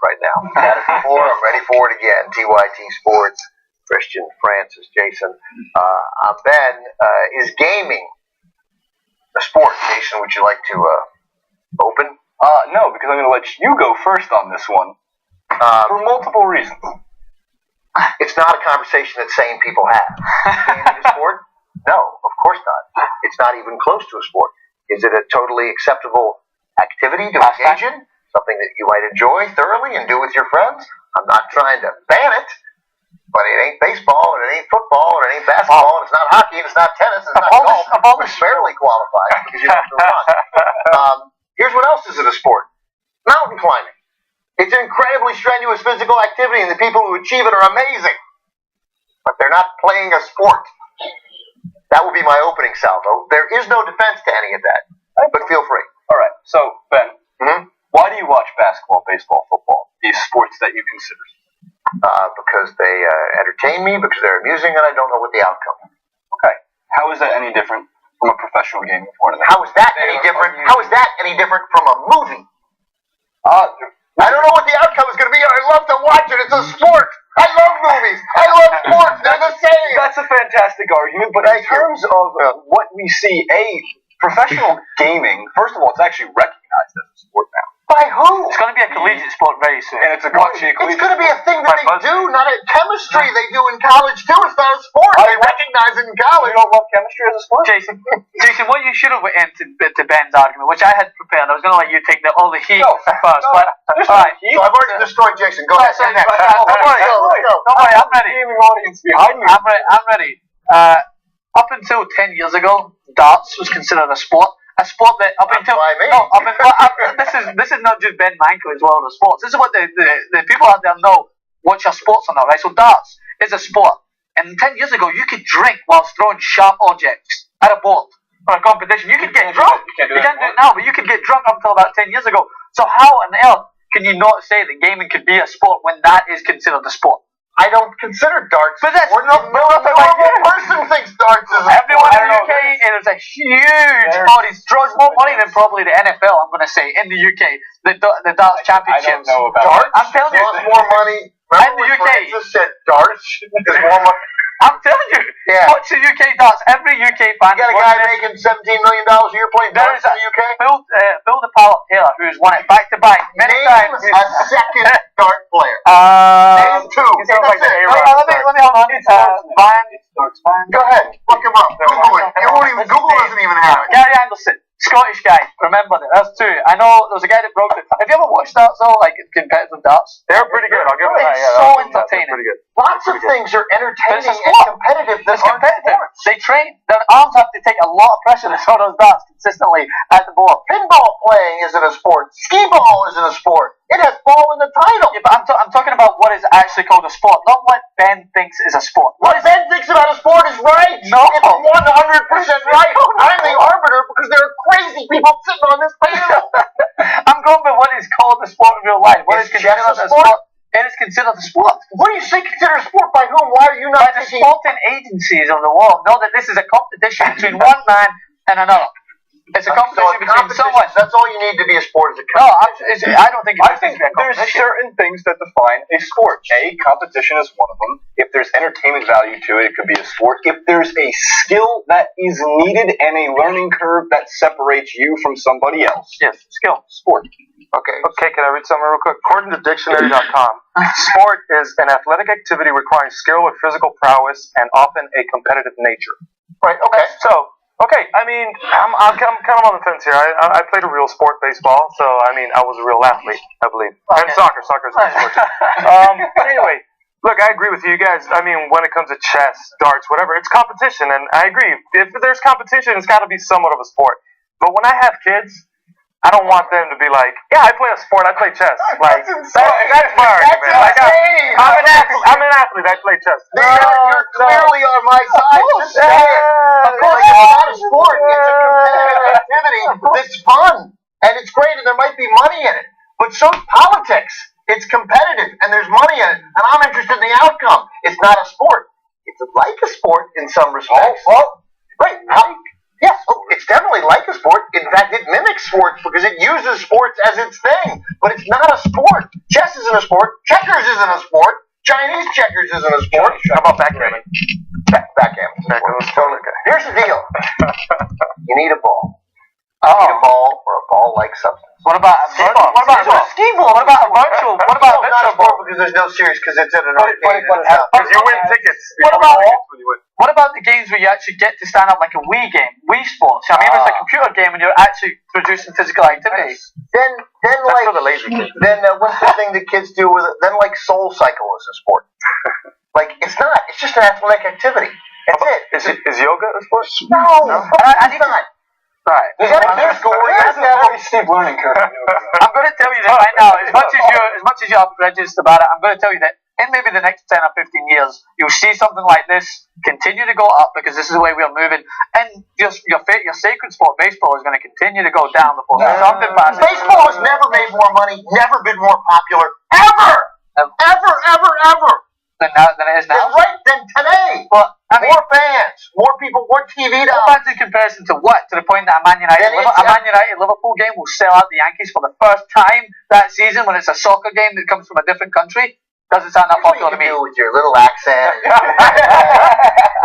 right now. Had it before, I'm ready for it again. TYT Sports, Christian, Francis, Jason. I'm Ben. Is gaming a sport? Jason, would you like to open? No, because I'm going to let you go first on this one for multiple reasons. It's not a conversation that sane people have. Gaming a sport? No, of course not. It's not even close to a sport. Is it a totally acceptable activity to engage in? Something that you might enjoy thoroughly and do with your friends? I'm not trying to ban it, but it ain't baseball, and it ain't football, and it ain't basketball, and it's not hockey, and it's not tennis, and it's not golf. It's barely qualified because you don't have to run. Here's what else isn't a sport. Mountain climbing. It's an incredibly strenuous physical activity, and the people who achieve it are amazing. But they're not playing a sport. That will be my opening salvo. There is no defense to any of that, but feel free. All right, so, Ben, why do you watch basketball, baseball, football, these sports that you consider? Because they entertain me, because they're amusing, and I don't know what the outcome is. Okay. How is that any different from a professional gaming tournament? How is that any different? How is that any different from a movie? I don't know what the outcome is going to be. I love to watch it. It's a sport. I love movies. I love sports. They're the same. That's a fantastic argument, but in terms of what we see, professional gaming, first of all, it's actually recognized as a sport now. By who? It's going to be a collegiate sport very soon. And it's actually a collegiate. It's going to be a thing that they do, not a chemistry they do in college too. It's not a sport. They recognize it in college. You don't love chemistry as a sport? Jason, what you should have went into Ben's argument, which I had prepared. I was going to let you take all the heat first, but alright. So I've already destroyed Jason. Go ahead. Don't worry, I'm ready. Audience behind me. I'm ready. Up until 10 years ago, darts was considered a sport. A sport that this is not just Ben Manco as well as sports. This is what the people out there know what your sports are now, right? So darts is a sport. And 10 years ago, you could drink whilst throwing sharp objects at a board for a competition. You could get drunk. You can't do it now, but you could get drunk up until about 10 years ago. So how on earth can you not say that gaming could be a sport when that is considered a sport? I don't consider darts. But that's no person thinks darts is a everyone sport. in the UK, it is a huge audience. Throws more money than probably the NFL, I'm going to say, in the UK. The darts championships. I don't know about darts. I'm telling you. More money. In the UK. Francis said darts is more money. I'm telling you. Yeah. Watch the UK darts. Every UK fan. You got a guy making $17 million a year playing darts in the UK? Bill the Pilot Taylor, who's won it back to back many times. A second dart player. Name two. Let me hold on. Go ahead. Look him up. Google it. Google doesn't even have it. Gary Anderson. Scottish guy, remember that. That's two. I know there was a guy that broke it. Have you ever watched darts though, like competitive darts? They're pretty good. I'll give them that. It's so entertaining. Pretty good. Lots of things are entertaining and competitive. It's competitive. They train. Their arms have to take a lot of pressure to throw those darts consistently at the board. Pinball playing isn't a sport. Skee ball isn't a sport. It has ball in the title. Yeah, but I'm talking about what is actually called a sport, not what Ben thinks is a sport. What Ben thinks about a sport is right. No. It's 100% right. I'm the arbiter because there are crazy people sitting on this panel. I'm going by what is called a sport in real life. What is considered a sport? It is considered a sport. What do you say considered a sport? By whom? Why are you not by the sporting agencies of the world know that this is a competition between one man and another. It's a competition between someone. That's all you need to be a sport is a No, competition. I don't think I think there's certain things that define a sport. Competition is one of them. If there's entertainment value to it, it could be a sport. If there's a skill that is needed and a learning curve that separates you from somebody else. Yes, skill. Sport. Okay, can I read something real quick? According to dictionary.com, sport is an athletic activity requiring skill or physical prowess and often a competitive nature. Right, okay. So, I mean, I'm kind of on the fence here. I played a real sport, baseball, so, I mean, I was a real athlete, I believe. Okay. And soccer. Soccer is a good sport, too. But anyway, look, I agree with you guys. I mean, when it comes to chess, darts, whatever, it's competition, and I agree. If there's competition, it's got to be somewhat of a sport. But when I have kids, I don't want them to be like, yeah, I play a sport, I play chess. Like, that's my argument. Like, I'm an athlete, I play chess. You're clearly on my side. Just say it. Of course, it's not a sport. It's a competitive activity that's fun. And it's great, and there might be money in it. But so is politics. It's competitive, and there's money in it. And I'm interested in the outcome. It's not a sport. It's like a sport in some respects. Right. Yes, it's definitely like a sport. In fact, it mimics sports because it uses sports as its thing. But it's not a sport. Chess is isn't a sport. Checkers isn't a sport. Chinese checkers isn't a sport. How about backgammon? Backgammon. Totally. Here's the deal. You need a ball. Oh. You need a ball or a ball-like substance. What about a virtual? What about a skee ball? What about a virtual? What about a not a virtual ball? sport because there's no series because it's at an arcade. Because you win tickets. What about when you win? what about the games where you actually get to stand up like a Wii game, Wii Sports? I mean, it's a computer game and you're actually producing physical activity. Then That's like for the lazy kids. then what's the thing that kids do with it? Then like Soul Cycle is a sport. Like it's not. It's just an athletic activity. That's it. Is yoga a sport? No, it's not. Right. You gotta keep scoring. There's a very steep learning curve. I'm going to tell you this right now. As much as you're prejudiced about it, I'm going to tell you that in maybe the next 10 or 15 years, you'll see something like this continue to go up because this is the way we're moving, and your sacred sport, baseball, is going to continue to go down before something passes. Baseball has never made more money, never been more popular, ever. Than it is now. Than today. Well, I mean, More fans, more people, more TV more dollars. fans in comparison to what? To the point that a Man United Liverpool game will sell out the Yankees for the first time that season when it's a soccer game that comes from a different country? Doesn't sound that popular to me. You do with your little accent.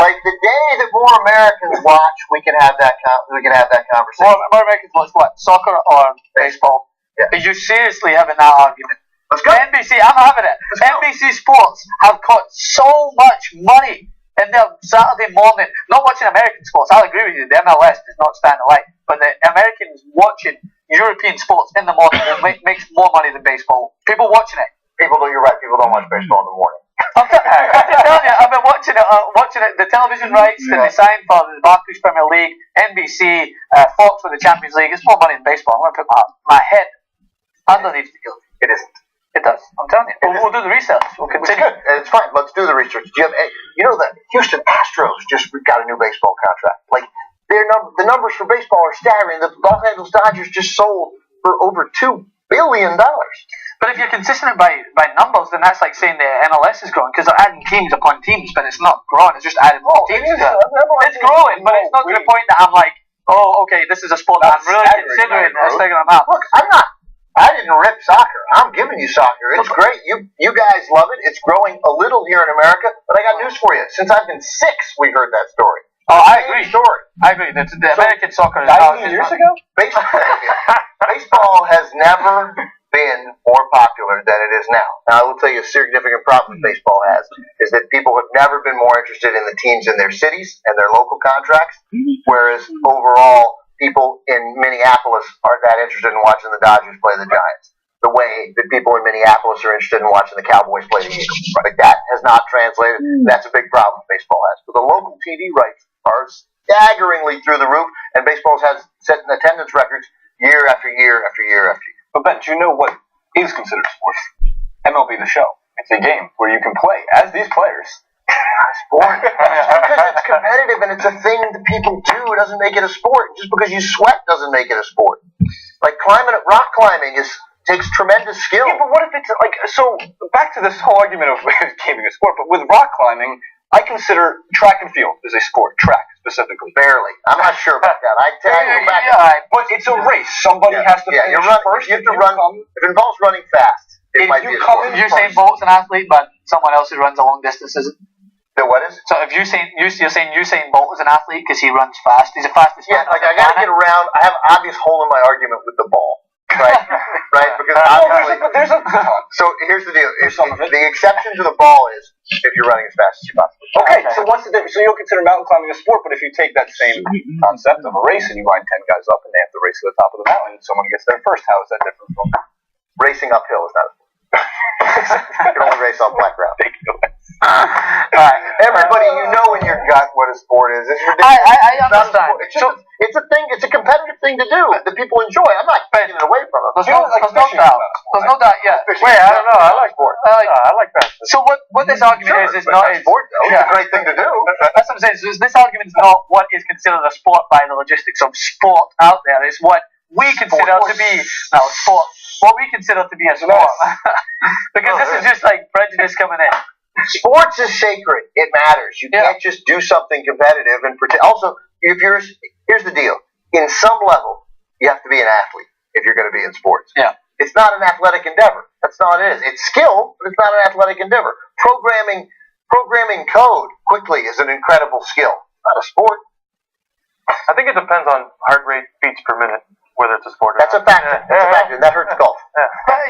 Like the day that more Americans watch, we can have that conversation. More Americans watch what? Soccer or baseball? Yeah. Are you seriously having that argument? Let's go. NBC, I'm having it. NBC Sports have caught so much money in their Saturday morning. Not watching American sports. I'll agree with you. The MLS does not stand alike. But the Americans watching European sports in the morning makes more money than baseball. People watching it. You're right. People don't watch baseball in the morning. I'm telling you, I've been watching it. The television rights that they signed for the Barclays Premier League, NBC, Fox for the Champions League. It's more money than baseball. I'm going to put my head underneath the guilt. It isn't. It does. I'm telling you. We'll do the research. We'll continue. It's good. It's fine. Let's do the research. You know the Houston Astros just got a new baseball contract. Like the numbers for baseball are staggering. The Los Angeles Dodgers just sold for over $2 billion. But if you're consistent by numbers, then that's like saying the MLS is growing because they're adding teams upon teams, but it's not growing. It's just adding more teams. It's growing, but it's not to the point that I'm like, oh, okay, this is a sport that I'm really considering figuring them out. Look, I didn't rip soccer. I'm giving you soccer. It's great. You guys love it. It's growing a little here in America. But I got news for you. Since I've been 6, we heard that story. Oh, I agree. Story. I agree. The American soccer is not 90 years ago? Baseball has never been more popular than it is now. Now, I will tell you a significant problem baseball has is that people have never been more interested in the teams in their cities and their local contracts, whereas overall, people in Minneapolis aren't that interested in watching the Dodgers play the Giants the way that people in Minneapolis are interested in watching the Cowboys play the Eagles. Like that has not translated. That's a big problem baseball has. But the local TV rights are staggeringly through the roof, and baseball has set attendance records year after year after year after year. But Ben, do you know what is considered sports? MLB The Show. It's a game where you can play as these players. Sport. Because it's competitive and it's a thing that people do. It doesn't make it a sport. Just because you sweat doesn't make it a sport. Like rock climbing takes tremendous skill. Yeah, but what if it's like, so back to this whole argument of gaming a sport, but with rock climbing, I consider track and field as a sport, track specifically. Barely. I'm not sure about that. I tell you back. But it's a race. Somebody has to finish first. You have to run. If it involves running fast, it might be a sport. Usain Bolt's an athlete, but someone else who runs a long distance isn't. The what is? So if you're saying Usain Bolt is an athlete because he runs fast, he's the fastest. Yeah, like I gotta get around. I have an obvious hole in my argument with the ball, right? Right, because there's a. So here's the deal. The exception to the ball is if you're running as fast as you possibly can. Okay, so what's the difference? So you'll consider mountain climbing a sport, but if you take that same concept of a race and you line 10 guys up and they have to race to the top of the mountain, someone gets there first. How is that different from racing uphill? Is not a sport. You can only race on flat ground. Alright. Everybody, you know in your gut what a sport is. It's ridiculous. I understand. It's a thing. It's a competitive thing to do that people enjoy. I'm not taking it away from them. There's no doubt. There's no doubt. Yeah. Wait, I don't know. I like sport. I like that. So what this argument is not sport. Though. It's a great thing to do. That's what I'm saying. So this argument is not what is considered a sport by the logistics of sport out there. It's what we consider to be sport. What we consider to be a sport. Because this is just like prejudice coming in. Sports is sacred. It matters. You can't just do something competitive and pretend. Also, here's the deal. In some level, you have to be an athlete if you're going to be in sports. Yeah. It's not an athletic endeavor. That's not what it is. It's skill, but it's not an athletic endeavor. Programming code quickly is an incredible skill. Not a sport. I think it depends on heart rate, beats per minute, whether it's a sport or That's not. a factor. That's a factor. And that hurts golf.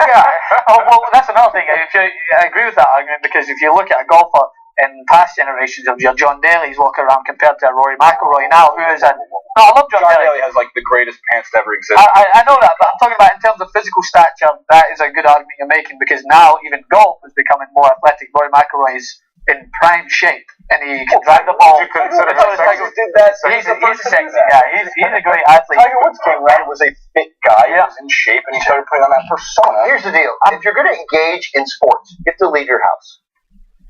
Yeah. Well, that's another thing. I agree with that argument because if you look at a golfer in past generations of your John Daly's walking around compared to a Rory McIlroy now, who is a... No, I love John Daly. Has like the greatest pants to ever exist. I know that, but I'm talking about in terms of physical stature, that is a good argument you're making because now even golf is becoming more athletic. Rory McIlroy is in prime shape and he can drive the ball. Would you consider Tiger did that? He's a sexy guy. He's a great athlete. Tiger Woods came around, was a fit guy, he was in shape, and he started putting on that persona. Here's the deal. If you're going to engage in sports, you have to leave your house.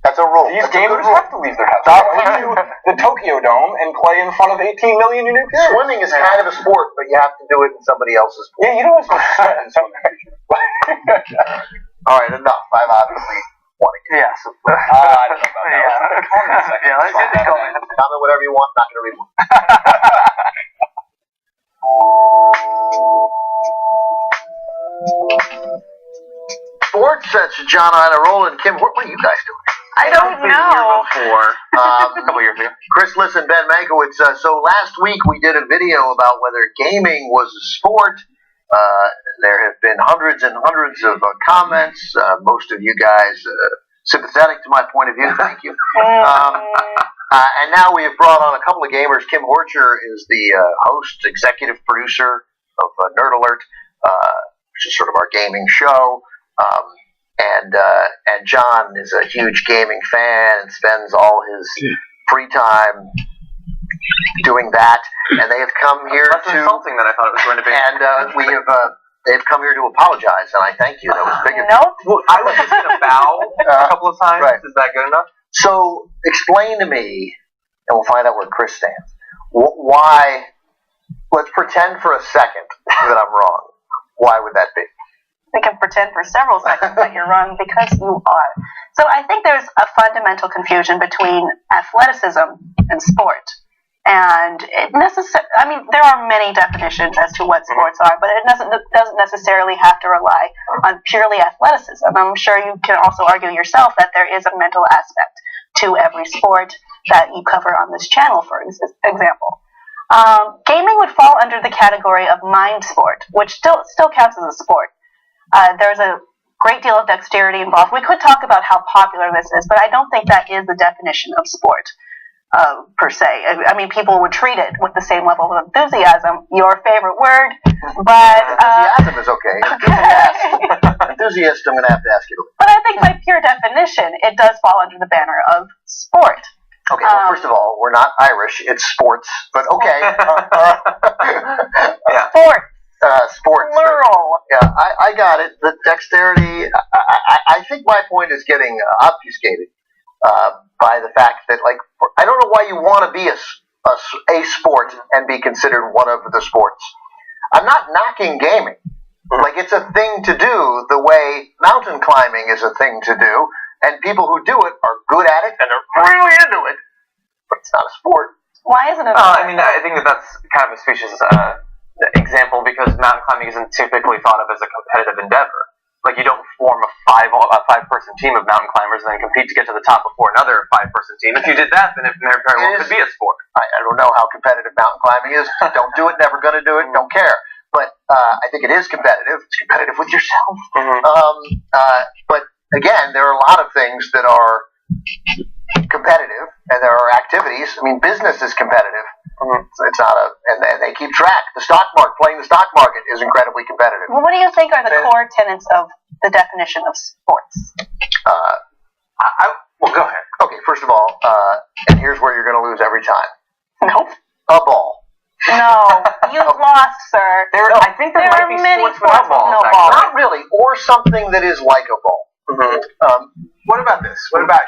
That's a rule. These gamers have to leave their house. Stop going to the Tokyo Dome and play in front of 18 million unique viewers. Swimming is kind of a sport, but you have to do it in somebody else's pool. Yeah, you don't want to sweat in swimming. All right, enough. I've obviously won again. Yes. I don't know about that. Yeah, let's get the comment. Comment whatever you want. Not going to read one. Sports, that's John on a roll, and Kim, what are you guys doing? I don't know. A couple years ago. Chris Listen, Ben Mankiewicz. So last week we did a video about whether gaming was a sport. There have been hundreds and hundreds of comments. Most of you guys sympathetic to my point of view. Thank you. And now we have brought on a couple of gamers. Kim Horcher is the host, executive producer of Nerd Alert, which is sort of our gaming show. And John is a huge gaming fan and spends all his free time doing that. And they have come here That's insulting that I thought it was going to be. And they've come here to apologize, and I thank you. That was big of you. Nope. Well, I was just going to bow a couple of times. Right. Is that good enough? So explain to me, and we'll find out where Chris stands. Why? Let's pretend for a second that I'm wrong. Why would that be? We can pretend for several seconds that you're wrong because you are. So I think there's a fundamental confusion between athleticism and sport. And there are many definitions as to what sports are, but it doesn't necessarily have to rely on purely athleticism. I'm sure you can also argue yourself that there is a mental aspect to every sport that you cover on this channel, for example. Gaming would fall under the category of mind sport, which still counts as a sport. There's a great deal of dexterity involved. We could talk about how popular this is, but I don't think that is the definition of sport. Per se. I mean, people would treat it with the same level of enthusiasm. Your favorite word, but... enthusiasm is okay. Enthusiast, I'm going to have to ask you. But I think by pure definition, it does fall under the banner of sport. Okay, well, first of all, we're not Irish. It's sports, but okay. Yeah. Sport. Sports. Plural. Yeah, I got it. The dexterity, I think my point is getting obfuscated by the fact that, like, I don't know why you want to be a sport and be considered one of the sports. I'm not knocking gaming. Like, it's a thing to do the way mountain climbing is a thing to do, and people who do it are good at it and are really into it, but it's not a sport. Why isn't it? I mean, I think that's kind of a specious example because mountain climbing isn't typically thought of as a competitive endeavor. Like, you don't form a five-person team of mountain climbers and then compete to get to the top before another five-person team. If you did that, then it very well could be a sport. I don't know how competitive mountain climbing is. Don't do it, never going to do it, don't care. But I think it is competitive. It's competitive with yourself. But again, there are a lot of things that are competitive, and there are activities. I mean, business is competitive. It's not and they keep track. The stock market, playing the stock market is incredibly competitive. Well, what do you think are the core tenets of the definition of sports? Well, go ahead. Okay, first of all, and here's where you're going to lose every time. Nope. A ball. No, you've lost, sir. I think there might be many sports without balls. no actually. balls. Not really, or something that is like a ball. What about this? What about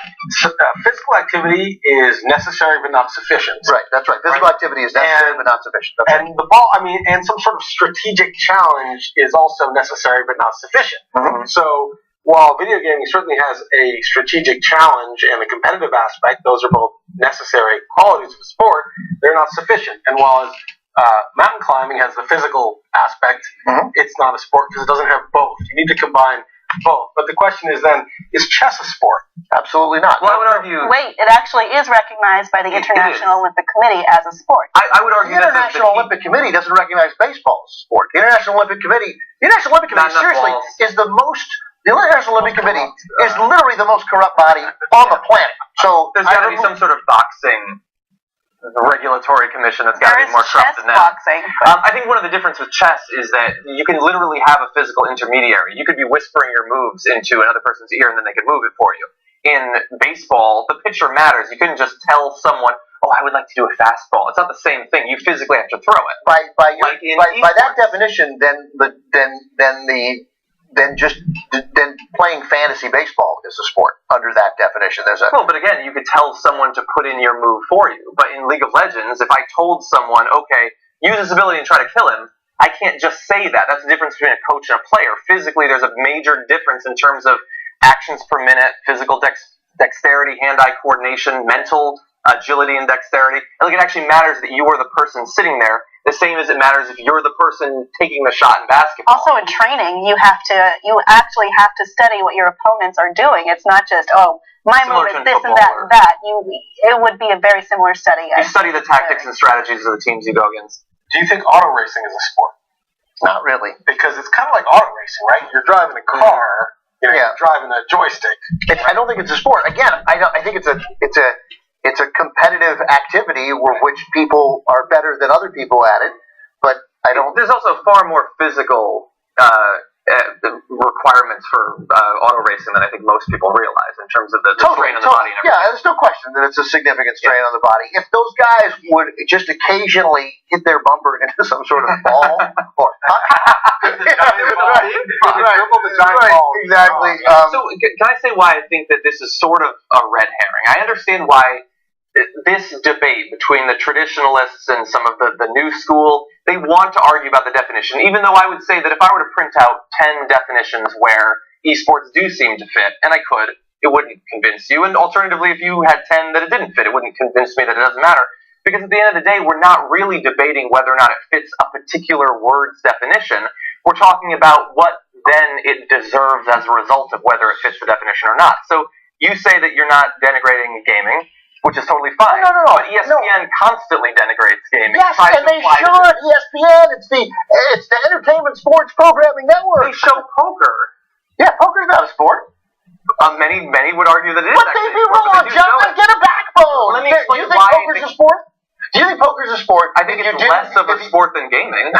physical activity is necessary but not sufficient? Right, that's right. Physical activity is necessary but not sufficient. That's And the ball, and some sort of strategic challenge is also necessary but not sufficient. So while video gaming certainly has a strategic challenge and a competitive aspect, those are both necessary qualities of a sport, they're not sufficient. And while Mountain climbing has the physical aspect. It's not a sport because it doesn't have both. You need to combine both. But the question is then, is chess a sport? Absolutely not. Well, I would argue. Wait, it actually is recognized by the International Olympic Committee as a sport. I would argue The that International Olympic Committee doesn't recognize baseball as a sport. The International Olympic Committee seriously is the most. The International Olympic Committee is literally the most corrupt body on the planet. So there's got to be some sort of boxing regulatory commission that's got to be more corrupt than that. Boxing. I think one of the differences with chess is that you can literally have a physical intermediary. You could be whispering your moves into another person's ear and then they can move it for you. In baseball, the pitcher matters. You couldn't just tell someone, "Oh, I would like to do a fastball." It's not the same thing. You physically have to throw it. By that definition, then playing fantasy baseball is a sport under that definition. Well, but again, you could tell someone to put in your move for you. But in League of Legends, if I told someone, "Okay, use this ability and try to kill him," I can't just say that. That's the difference between a coach and a player. Physically, there's a major difference in terms of actions per minute, physical dexterity, hand-eye coordination, mental agility and dexterity. And it actually matters that you are the person sitting there, the same as it matters if you're the person taking the shot in basketball. Also in training, you actually have to study what your opponents are doing. It's not just, my move is this and that and that. It would be a very similar study. You study the tactics and strategies of the teams you go against. Do you think auto racing is a sport? Not really. Because it's kind of like auto racing, right? You're driving a car, you're driving a joystick. I don't think it's a sport. Again, I think it's a competitive activity which people are better than other people at it. But I don't. There's also far more physical requirements for auto racing than I think most people realize in terms of the strain on the body and everything. Yeah, there's no question that it's a significant strain on the body. If those guys would just occasionally hit their bumper into some sort of ball or exactly. So can I say why I think that this is sort of a red herring? I understand why this debate between the traditionalists and some of the new school, they want to argue about the definition, even though I would say that if I were to print out 10 definitions where esports do seem to fit, and I could, it wouldn't convince you. And alternatively, if you had 10 that it didn't fit, it wouldn't convince me that it doesn't matter. Because at the end of the day, we're not really debating whether or not it fits a particular word's definition. We're talking about what then it deserves as a result of whether it fits the definition or not. So you say that you're not denigrating gaming, which is totally fine. No. But ESPN constantly denigrates gaming. Yes, and they should. ESPN, it's the Entertainment Sports Programming Network. They show poker. Yeah, poker's not a sport. Many would argue that it is. What they be wrong, John? Get a backbone. Let me explain Do you think poker's a sport? Do you think poker's a sport? I think it's less of a sport than gaming.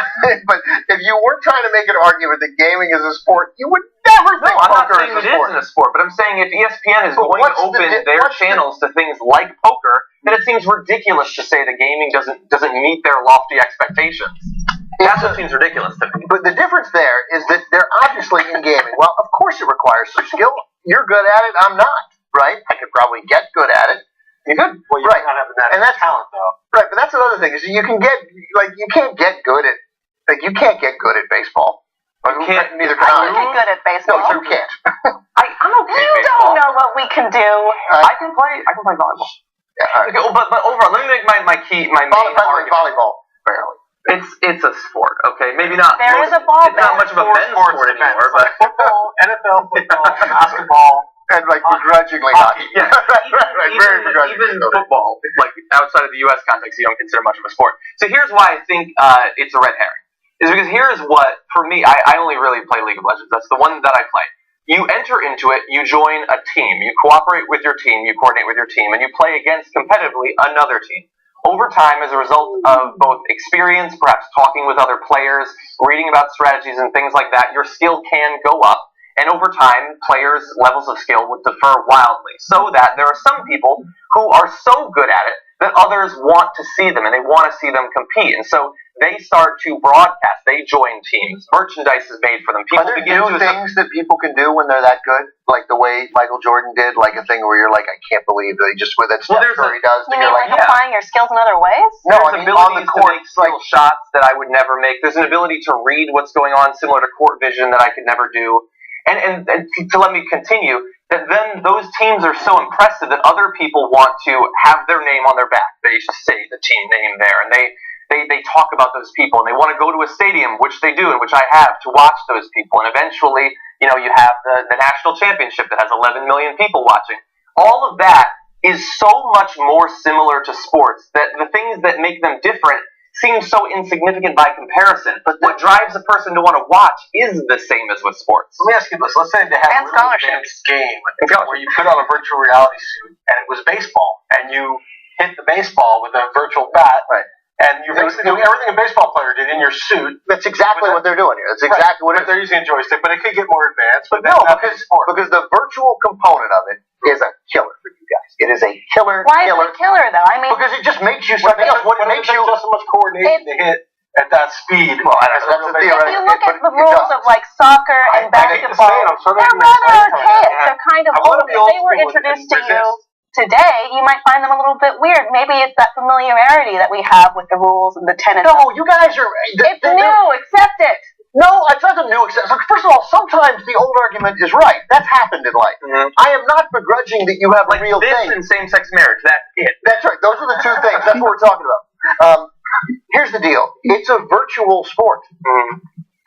But if you weren't trying to make an argument that gaming is a sport, you would never think poker is a sport. I'm not saying it isn't a sport, but I'm saying if ESPN is going to open their channels to things like poker, then it seems ridiculous to say that gaming doesn't meet their lofty expectations. That's what seems ridiculous to me. But the difference there is that they're obviously in gaming. Well, of course it requires some skill. You're good at it. I'm not. Right? I could probably get good at it. You could. Well, you might not have that talent, though. Right, but that's another thing. Is you can't get good at baseball. You can't. Neither can I. You get good at baseball. No, you can't. I'm okay. You don't know what we can do. I can play volleyball. Yeah, okay, but overall, let me make my main argument. Volleyball, apparently. It's a sport, okay? Maybe not. There is a ball. It's not much of a men's sport anymore, but football, NFL football, basketball. And begrudgingly hockey. Yeah. Even football, outside of the U.S. context, you don't consider much of a sport. So here's why I think it's a red herring. Is because here's what, for me, I only really play League of Legends. That's the one that I play. You enter into it, you join a team, you cooperate with your team, you coordinate with your team, and you play against competitively another team. Over time, as a result of both experience, perhaps talking with other players, reading about strategies and things like that, your skill can go up. And over time, players' levels of skill would differ wildly, so that there are some people who are so good at it that others want to see them, and they want to see them compete. And so they start to broadcast. They join teams. Merchandise is made for them. Are there new things that people can do when they're that good? Like the way Michael Jordan did, like a thing where you're like, I can't believe that he just with that Steph Curry does. You mean like applying your skills in other ways? No, I mean on the court, to make shots that I would never make. There's an ability to read what's going on, similar to court vision, that I could never do. And to let me continue, that then those teams are so impressive that other people want to have their name on their back. They say the team name there, and they talk about those people, and they want to go to a stadium, which they do, and which I have, to watch those people. And eventually, you know, you have the national championship that has 11 million people watching. All of that is so much more similar to sports that the things that make them different seem so insignificant by comparison. But what drives a person to want to watch is the same as with sports. Let me ask you this. Let's say they had And a really advanced game where you put on a virtual reality suit and it was baseball, and you hit the baseball with a virtual bat, Right. and you basically do everything a baseball player did in your suit. That's exactly what they're doing here. That's exactly what it is. They're using a joystick, but it could get more advanced. But No, because the virtual component of it is a killer for you guys. It is a killer. Why is it a killer, though? I mean, Because it just makes you something else. What it makes you just so much coordination to hit at that speed. Well, that's the if theory. you look at the rules of like soccer and basketball, they're rather archaic. They're kind of old. If they were introduced to you today, you might find them a little bit weird. Maybe it's that familiarity that we have with the rules and the tenets. No, you guys are. It's new. Accept it. No, it's not a new accept. First of all, sometimes the old argument is right. That's happened in life. Mm-hmm. I am not begrudging that you have Like a real this thing. and same-sex marriage, that's it. That's right. Those are the two things. That's what we're talking about. Here's the deal. It's a virtual sport.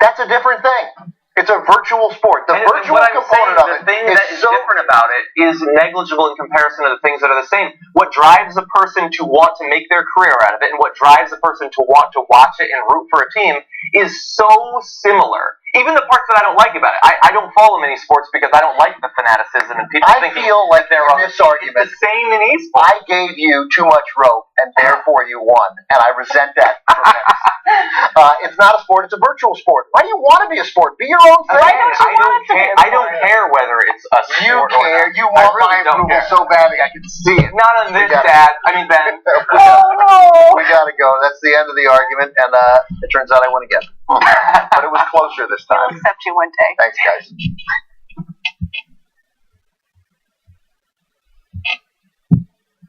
That's a different thing. It's a virtual sport. The virtual component of it the thing is that is so different about it is negligible in comparison to the things that are the same. What drives a person to want to make their career out of it, and what drives a person to want to watch it and root for a team, is so similar. Even the parts that I don't like about it. I don't follow many sports because I don't like the fanaticism and people thinking feel like they're in this argument, it's the same in esports. I gave you too much rope, and therefore you won, and I resent that. It's not a sport; it's a virtual sport. Why do you want to be a sport? Be your own thing. I don't care whether it's a sport. You care. You I want really my don't approval care. so badly. I can see it. Not on this, gotta- Dad. I mean, Ben. Oh no! We gotta go. That's the end of the argument, and it turns out I won again. But it was closer this We'll time. accept you one day. Thanks, guys.